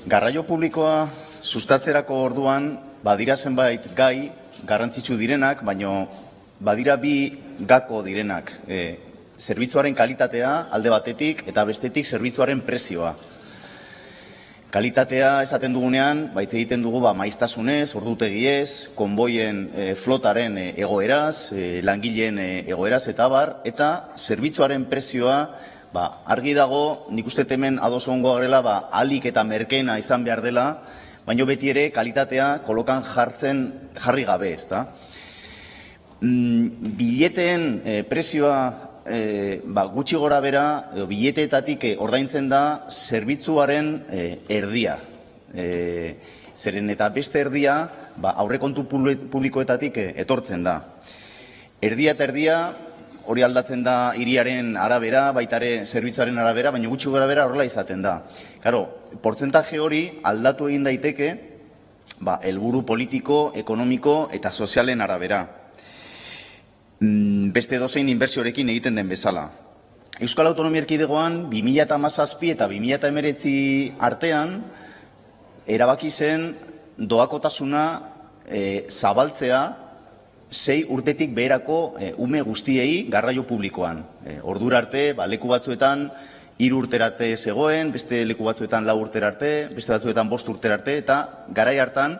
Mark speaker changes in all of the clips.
Speaker 1: Garraio publikoa sustatzerako orduan badira zenbait gai garrantzitsu direnak, baino badira bi gako direnak. Zerbitzuaren kalitatea alde batetik eta bestetik zerbitzuaren prezioa. Kalitatea esaten dugunean, hitz egiten dugu maiztasunez, ordutegiez, konboien flotaren egoeraz, langileen egoeraz eta abar, eta zerbitzuaren prezioa argi dago, nik uste hemen ados egongo garela, ahalik eta merkeena izan behar dela, baina beti ere kalitatea kolokan jarri gabe, ezta. Bileteen prezioa gutxi gora bera, bileteetatik ordaintzen da zerbitzuaren erdia. Zeren eta beste erdia aurrekontu publikoetatik etortzen da. Erdia eta erdia hori aldatzen da hiriaren arabera, baitare zerbitzuaren arabera, baina gutxi gora bera horrela izaten da. Claro, portzentaje hori aldatu egin daiteke helburu politiko, ekonomiko eta sozialen arabera. Beste dozein inbertsiorekin egiten den bezala. Euskal Autonomia Erkidegoan 2017 eta 2019 artean erabaki zen doakotasuna zabaltzea 6 urtetik beherako ume guztiei garraio publikoan. Ordura arte, leku batzuetan 3 urtera arte zegoen, beste leku batzuetan 4 urtera arte, beste batzuetan 5 urtera arte, eta garai hartan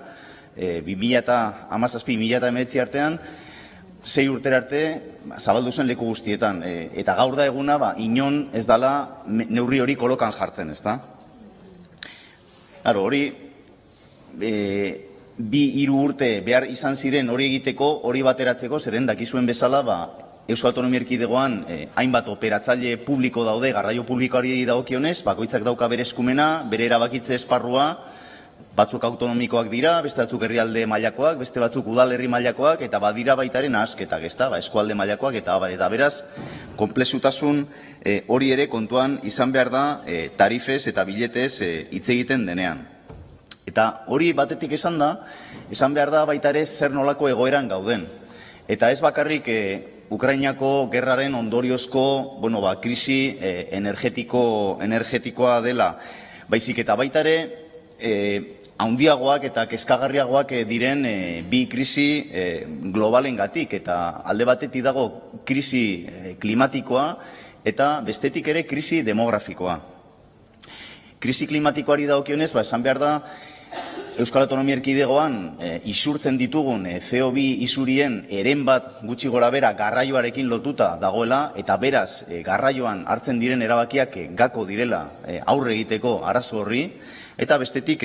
Speaker 1: 2017-2019 artean 6 urtera arte zabaldu zen leku guztietan. Eta gaur da eguna, inon ez dala neurri hori kolokan jartzen, ezta? Hori, 2-3 urte behar izan ziren hori egiteko, hori bateratzeko, zeren dakizuen bezala, Euskal Autonomia Erkidegoan hainbat operatzaile publiko daude garraio publikoari dagokionez, bakoitzak dauka bere eskumena, bere erabakitze esparrua, batzuk autonomikoak dira, beste batzuk herrialde mailakoak, beste batzuk udalerri mailakoak, eta badira baitaren asketak, ezta, eskualde mailakoak, eta beraz, konplexutasun hori ere kontuan izan behar da tarifez eta biletez hitz egiten denean. Eta hori batetik esan behar da baita ere zer nolako egoeran gauden. Eta ez bakarrik Ukrainako gerraren ondoriozko krisi energetikoa dela, baizik eta baita ere handiagoak eta kezkagarriagoak diren bi krisi globalengatik, eta alde batetik dago krisi klimatikoa eta bestetik ere krisi demografikoa. Krisi klimatikoari dagokionez, esan behar da Euskal Autonomia Erkidegoan isurtzen ditugun CO2 isurien eren bat gutxi gora bera garraioarekin lotuta dagoela, eta beraz garraioan hartzen diren erabakiak gako direla aurre egiteko arazo horri, eta bestetik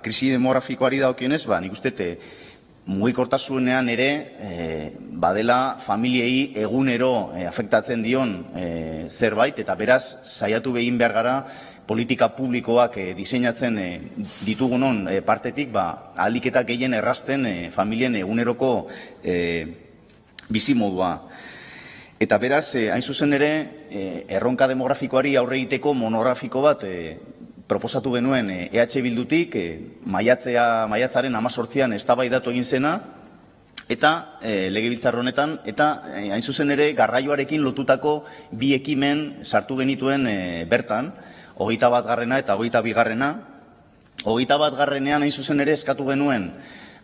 Speaker 1: krisi demografikoari dagokionez, nik uste mugikortasunean ere badela familiei egunero afektatzen dion zerbait, eta beraz saiatu begin behar gara politika publikoak diseinatzen ditugunon partetik ahalik eta gehien errazten familien eguneroko bizimodua. Eta beraz, hain zuzen ere, erronka demografikoari aurre egiteko monografiko bat proposatu genuen EH Bildutik, maiatzaren 18an eztabaidatu egin zena, eta legebiltzar honetan, eta hain zuzen ere garraioarekin lotutako bi ekimen sartu genituen bertan, 21. eta 22. 21. hain zuzen ere eskatu genuen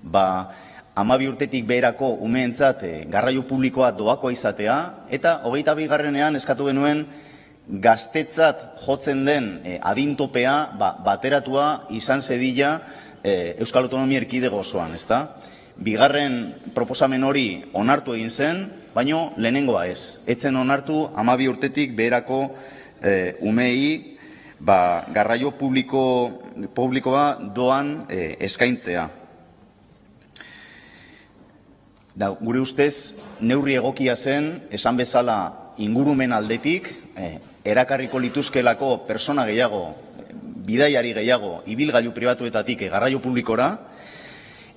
Speaker 1: 12 urtetik beherako umeentzat garraio publikoa doakoa izatea, eta 22. eskatu genuen gaztetzat jotzen den adintopea bateratua izan zedila Euskal Autonomia Erkidego osoan, ezta? Bigarren proposamen hori onartu egin zen, baino lehenengoa ez. Etzen onartu 12 urtetik beherako umeei garraio publikoa doan eskaintzea. Gure ustez, neurri egokia zen, esan bezala ingurumen aldetik, erakarriko lituzkelako persona gehiago, bidaiari gehiago, ibilgailu pribatuetatik garraio publikora,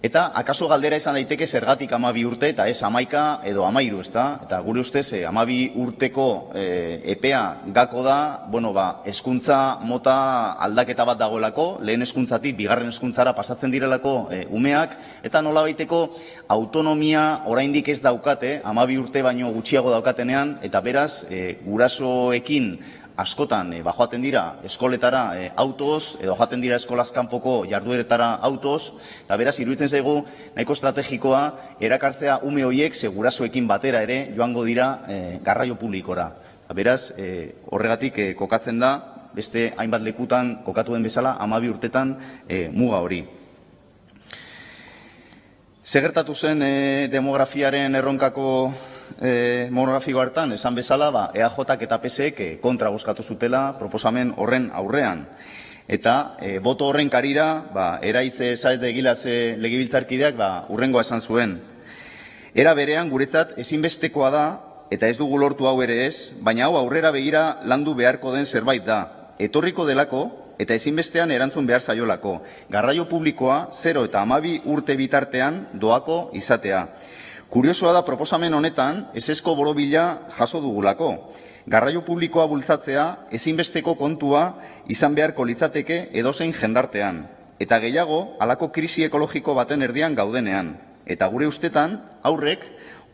Speaker 1: eta akaso galdera izan daiteke zergatik 12 urte eta ez 11 edo 13, ezta? Eta gure ustez 12 urteko epea gako da, hezkuntza mota aldaketa bat dagoelako, lehen hezkuntzatik bigarren hezkuntzara pasatzen direlako umeak, eta nolabaiteko autonomia oraindik ez daukate, 12 urte baino gutxiago daukatenean, eta beraz gurasoekin askotan joaten dira eskoletara autoz, edo joaten dira eskolaz kanpoko jardueretara autoz, eta beraz, iruditzen zaigu nahiko estrategikoa erakartzea ume horiek segurasoekin batera ere joango dira garraio publikora. Beraz, horregatik kokatzen da, beste hainbat lekutan kokatu den bezala, 12 urtetan muga hori. Segertatu zen demografiaren erronkako monografiko hartan, esan bezala, EAJak eta PSek kontra bozkatu zutela proposamen horren aurrean. Eta boto horren karira, Eraitze Saez de Egilaze legebiltzarkideak hurrengoa esan zuen. Era berean guretzat ezinbestekoa da, eta ez dugu lortu hau ere ez, baina hau aurrera begira landu beharko den zerbait da. Etorriko delako, eta ezinbestean erantzun behar zaiolako. Garraio publikoa 0 eta 12 urte bitartean doako izatea. Kuriosoa da proposamen honetan ezezko borobila jaso dugulako. Garraio publikoa bultzatzea ezinbesteko kontua izan beharko litzateke edozein jendartean. Eta gehiago, halako krisi ekologiko baten erdian gaudenean. Eta gure ustetan, aurrek,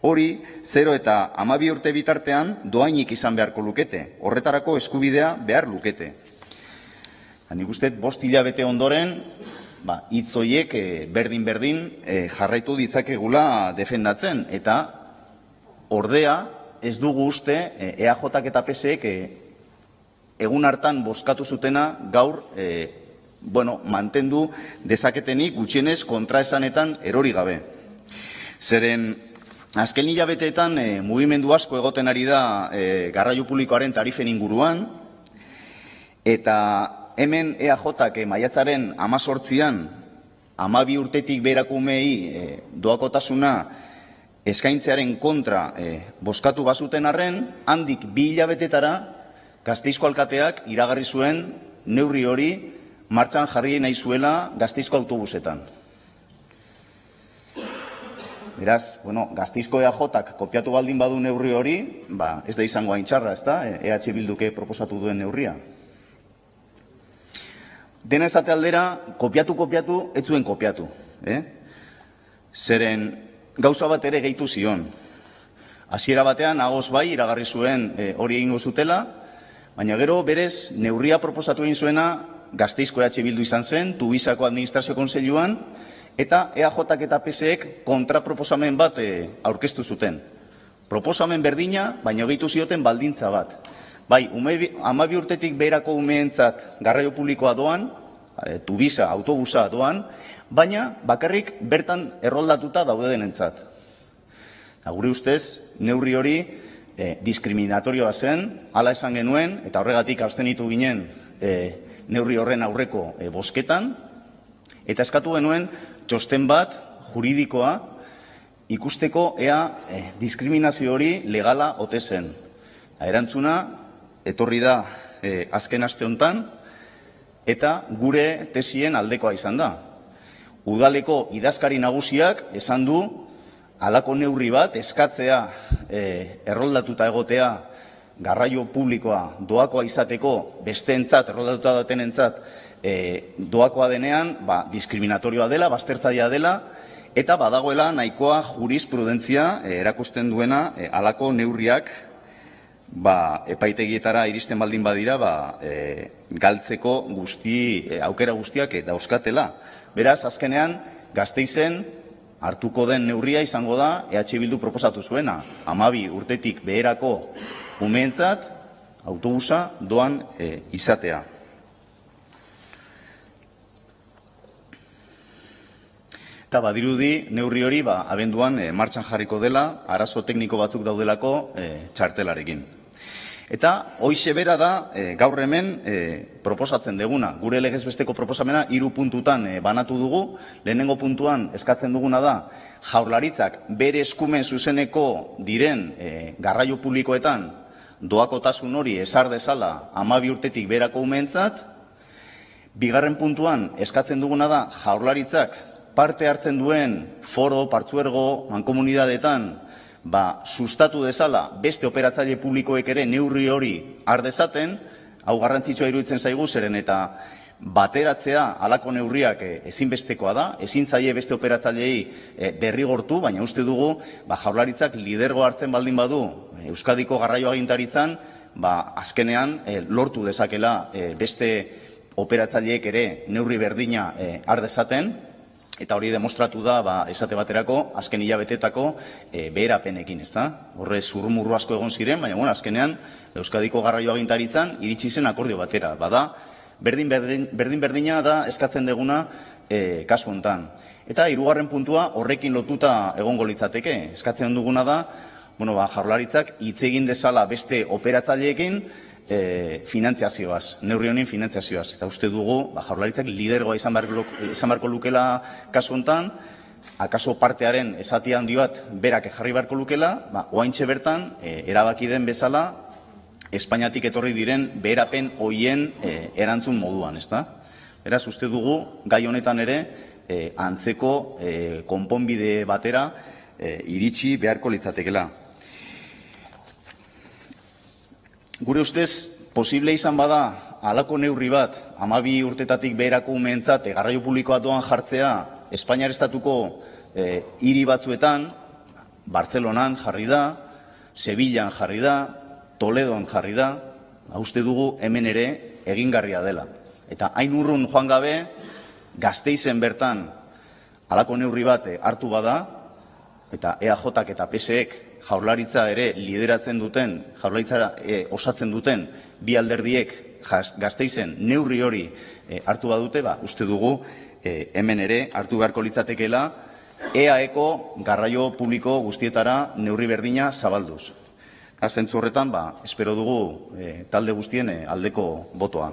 Speaker 1: hori 0 eta 12 urte bitartean doainik izan beharko lukete. Horretarako eskubidea behar lukete. Nik uste 5 hilabete ondoren, hitz horiek berdin-berdin jarraitu ditzakegula defendatzen. Eta ordea ez dugu uste EAJak eta PSek egun hartan bozkatu zutena gaur mantendu dezaketenik gutxienez kontraesanetan erori gabe. Zeren azken hilabeteetan mugimendu asko egoten ari da garraio publikoaren tarifen inguruan, eta hemen EAJak maiatzaren 18an 12 urtetik beherako umeei doakotasuna eskaintzearen kontra bozkatu bazuten arren, handik 2 hilabetetara Gasteizko alkateak iragarri zuen neurri hori martxan jarri nahi zuela Gasteizko autobusetan. Beraz, Gasteizko EAJak kopiatu baldin badu neurri hori, ez da izango hain txarra, ez da, EH Bilduke proposatu duen neurria. Dena esate aldera, kopiatu, ez zuen kopiatu. Zeren gauza bat ere gehitu zion. Hasiera batean, agoz bai, iragarri zuen hori egingo zutela, baina gero berez neurria proposatu egin zuena Gasteizko EH Bildu izan zen, Tubisako Administrazio Kontseiluan, eta EAJak eta PSek kontraproposamen bat aurkeztu zuten. Proposamen berdina, baina gehitu zioten baldintza bat. Bai, 12 urtetik beherako umeentzat garraio publikoa doan, Tubisa, autobusa doan, baina bakarrik bertan erroldatuta daude denentzat. Gure ustez, neurri hori diskriminatorioa zen, hala esan genuen, eta horregatik abstenitu ginen neurri horren aurreko bozketan, eta eskatu genuen txosten bat, juridikoa, ikusteko ea diskriminazio hori legala ote zen. Erantzuna, etorri da azken aste hontan, eta gure tesien aldekoa izan da. Udaleko idazkari nagusiak esan du halako neurri bat eskatzea erroldatuta egotea garraio publikoa doakoa izateko besteentzat, erroldatuta datenentzat doakoa denean, diskriminatorioa dela, baztertzailea dela, eta badagoela nahikoa jurisprudentzia erakusten duena halako neurriak epaitegietara iristen baldin badira galtzeko aukera guztiak dauzkatela. Beraz, azkenean, Gasteizen hartuko den neurria izango da EH Bildu proposatu zuena. 12 urtetik beherako umeentzat autobusa doan izatea. Eta badirudi neurri hori abenduan martxan jarriko dela, arazo tekniko batzuk daudelako txartelarekin. Eta hoixe bera da gaur hemen proposatzen deguna. Gure legez besteko proposamena 3 puntutan banatu dugu. Lehenengo puntuan eskatzen duguna da Jaurlaritzak bere eskumen zuzeneko diren garraio publikoetan doakotasun hori ezar dezala 12 urtetik beherako umeentzat. Bigarren puntuan eskatzen duguna da Jaurlaritzak parte hartzen duen foro, partzuergo, mankomunidadeetan sustatu dezala beste operatzaile publikoek ere neurri hori har dezaten. Hau garrantzitsua iruditzen zaigu, zeren eta bateratzea halako neurriak ezinbestekoa da, ezin zaie beste operatzaileei derrigortu, baina uste dugu Jaurlaritzak lidergo hartzen baldin badu Euskadiko garraio agintaritzan azkenean lortu dezakela beste operatzaileek ere neurri berdina har dezaten, eta hori demostratu da esate baterako azken hilabetetako beherapenekin, ezta? Horre zurrumurru asko egon ziren, baina azkenean Euskadiko Garraio Agintaritzan iritsi zen akordio batera. Bada, berdin-berdina da eskatzen deguna kasu hontan. Eta hirugarren puntua horrekin lotuta egongo litzateke. Eskatzen duguna da, Jaurlaritzak hitz egin dezala beste operatzaileekin finantziazioaz, neurri honen finantziazioaz. Eta uste dugu, Jaurlaritzak lidergoa izan beharko lukela kasu hontan, akaso partearen esatia handi bat berak jarri beharko lukela, oraintxe bertan erabaki den bezala Espainiatik etorri diren beherapen hoien erantzun moduan, ezta? Beraz, uste dugu gai honetan ere antzeko konponbide batera iritsi beharko litzatekela. Gure ustez, posible izan bada halako neurri bat 12 urtetatik beherako umeentzat garraio publikoa doan jartzea Espainiar estatuko hiri batzuetan, Bartzelonan jarri da, Sevillan jarri da, Toledon jarri da, uste dugu hemen ere egingarria dela. Eta hain urrun joan gabe, Gasteizen bertan halako neurri bat hartu bada, eta EAJak eta PSEek Jaurlaritza ere lideratzen duten, Jaurlaritza osatzen duten bi alderdiek Gasteizen neurri hori hartu badute, uste dugu hemen ere hartu beharko litzatekeela EAEko garraio publiko guztietara neurri berdina zabalduz. Zentzu horretan, espero dugu talde guztien aldeko botoa.